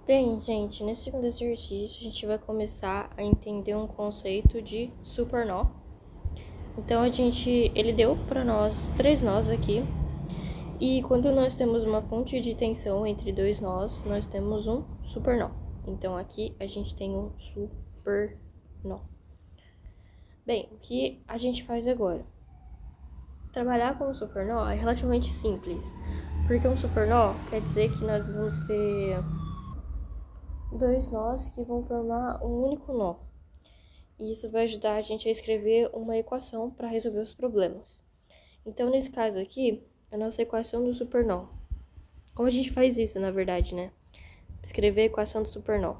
Bem, gente, nesse segundo exercício a gente vai começar a entender um conceito de supernó. Então ele deu para nós 3 nós aqui, e quando nós temos uma fonte de tensão entre 2 nós, nós temos um supernó. Então aqui a gente tem um supernó. Bem, o que a gente faz agora? Trabalhar com um supernó é relativamente simples, porque um supernó quer dizer que nós vamos ter 2 nós que vão formar um único nó. E isso vai ajudar a gente a escrever uma equação para resolver os problemas. Então, nesse caso aqui, a nossa equação do supernó. Como a gente faz isso, na verdade, né? Escrever a equação do supernó.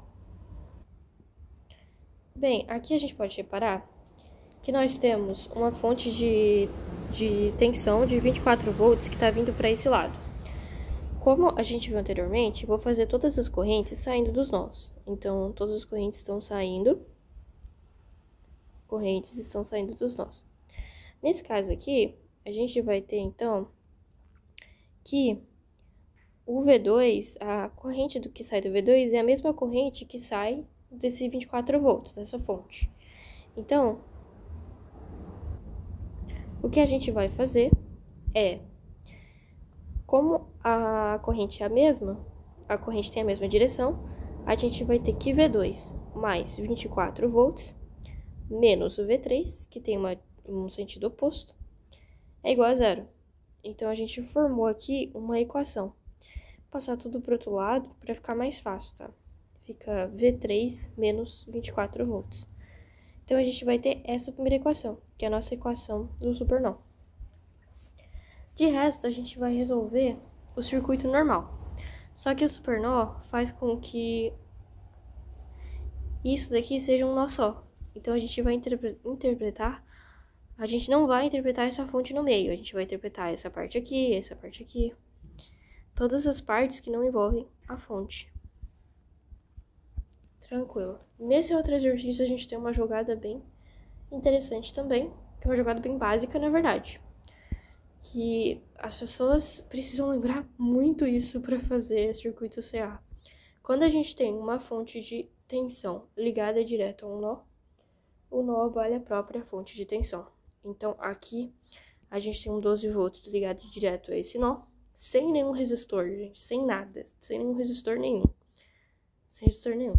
Bem, aqui a gente pode reparar que nós temos uma fonte de tensão de 24 volts que está vindo para esse lado. Como a gente viu anteriormente, vou fazer todas as correntes saindo dos nós. Então, todas as correntes estão saindo dos nós. Nesse caso aqui, a gente vai ter, então, que o V2, a corrente que sai do V2 é a mesma corrente que sai desse 24 volts, dessa fonte. Então, o que a gente vai fazer é, como a corrente é a mesma, a corrente tem a mesma direção, a gente vai ter que V2 mais 24 volts menos o V3, que tem um sentido oposto, é igual a zero. Então, a gente formou aqui uma equação. Vou passar tudo para o outro lado para ficar mais fácil, tá? Fica V3 menos 24 volts. Então, a gente vai ter essa primeira equação, que é a nossa equação do supernó. De resto, a gente vai resolver o circuito normal. Só que o supernó faz com que isso daqui seja um nó só. Então, a gente vai interpretar, a gente não vai interpretar essa fonte no meio, a gente vai interpretar essa parte aqui, todas as partes que não envolvem a fonte. Tranquilo. Nesse outro exercício, a gente tem uma jogada bem interessante também, que é uma jogada bem básica, na verdade. Que as pessoas precisam lembrar muito isso para fazer circuito CA. Quando a gente tem uma fonte de tensão ligada direto a um nó, o nó vale a própria fonte de tensão. Então, aqui, a gente tem um 12 volts ligado direto a esse nó, sem nenhum resistor, gente, sem nada, sem nenhum resistor nenhum. Sem resistor nenhum.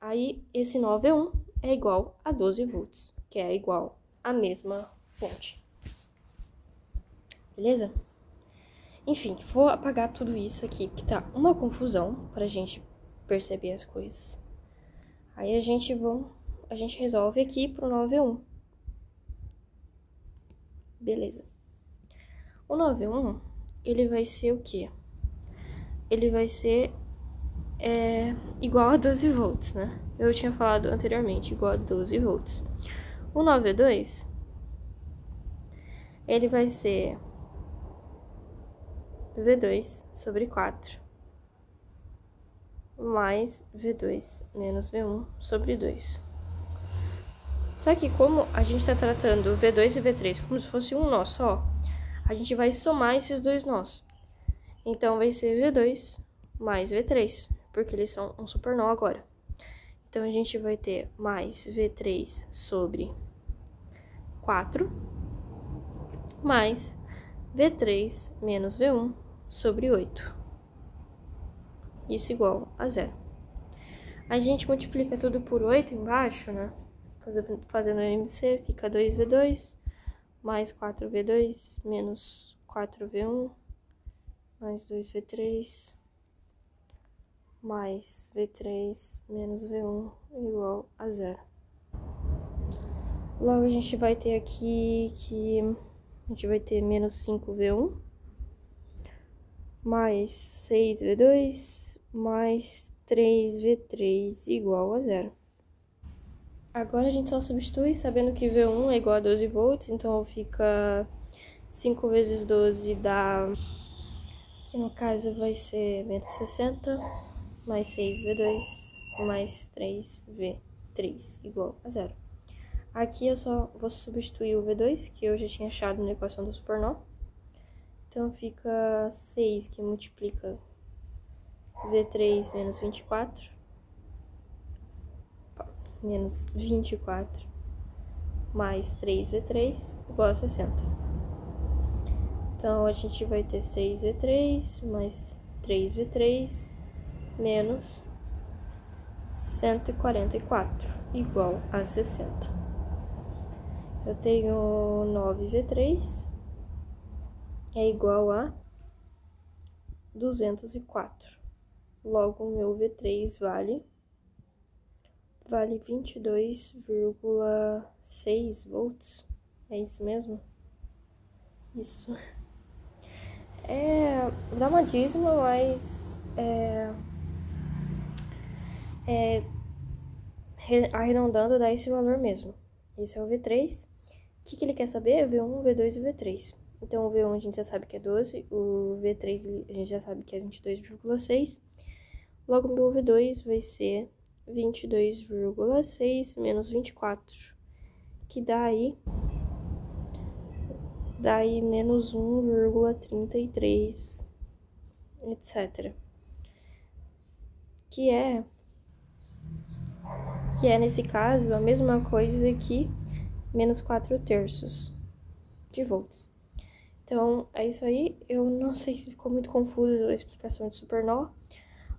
Aí, esse nó V1 é igual a 12 volts, que é igual à mesma fonte. Beleza? Enfim, vou apagar tudo isso aqui, que tá uma confusão pra gente perceber as coisas. Aí a gente resolve aqui pro nó V1. Beleza. O nó V1, ele vai ser o quê? Ele vai ser igual a 12 volts, né? Eu tinha falado anteriormente, igual a 12 volts. O nó V2, ele vai ser V2 sobre 4 mais V2 menos V1 sobre 2. Só que como a gente está tratando V2 e V3 como se fosse um nó só, a gente vai somar esses dois nós. Então, vai ser V2 mais V3, porque eles são um supernó agora. Então, a gente vai ter mais V3 sobre 4 mais V3 menos V1 sobre 8. Isso igual a zero. A gente multiplica tudo por 8 embaixo, né? Fazendo MC, fica 2V2 mais 4V2 menos 4V1 mais 2V3 mais V3 menos V1 igual a zero. Logo, a gente vai ter aqui que a gente vai ter menos 5V1 mais 6V2 mais 3V3 igual a zero. Agora a gente só substitui, sabendo que V1 é igual a 12 volts, então fica 5 vezes 12 dá, que no caso vai ser menos 60, mais 6V2 mais 3V3 igual a zero. Aqui eu só vou substituir o V2, que eu já tinha achado na equação do supernó. Então, fica 6 que multiplica V3 menos 24, menos 24, mais 3V3, igual a 60. Então, a gente vai ter 6V3, mais 3V3, menos 144, igual a 60. Eu tenho 9V3, é igual a 204. Logo, o meu V3 vale 22,6 volts. É isso mesmo? Isso. Dá uma dízima, mas arredondando dá esse valor mesmo. Esse é o V3. O que ele quer saber? V1, V2 e V3. Então, o V1 a gente já sabe que é 12, o V3 a gente já sabe que é 22,6. Logo, o meu V2 vai ser 22,6 menos 24, que dá aí menos 1,33, etc. Que é, nesse caso, a mesma coisa que menos 4/3 de volts. Então, é isso aí. Eu não sei se ficou muito confusa a explicação de supernó,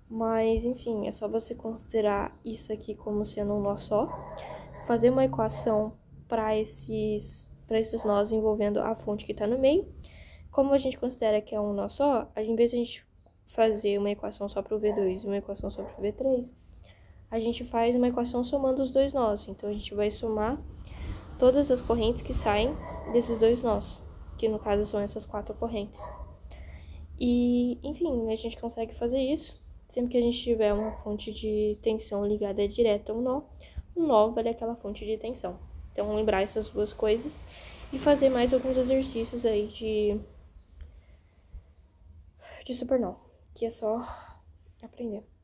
mas, enfim, é só você considerar isso aqui como sendo um nó só, fazer uma equação para esses nós envolvendo a fonte que está no meio. Como a gente considera que é um nó só, em vez de a gente fazer uma equação só para o V2 e uma equação só para o V3, a gente faz uma equação somando os dois nós. Então, a gente vai somar todas as correntes que saem desses dois nós, que no caso são essas 4 correntes. E, enfim, a gente consegue fazer isso sempre que a gente tiver uma fonte de tensão ligada direta a um nó vale aquela fonte de tensão. Então, lembrar essas duas coisas e fazer mais alguns exercícios aí de supernó, que é só aprender.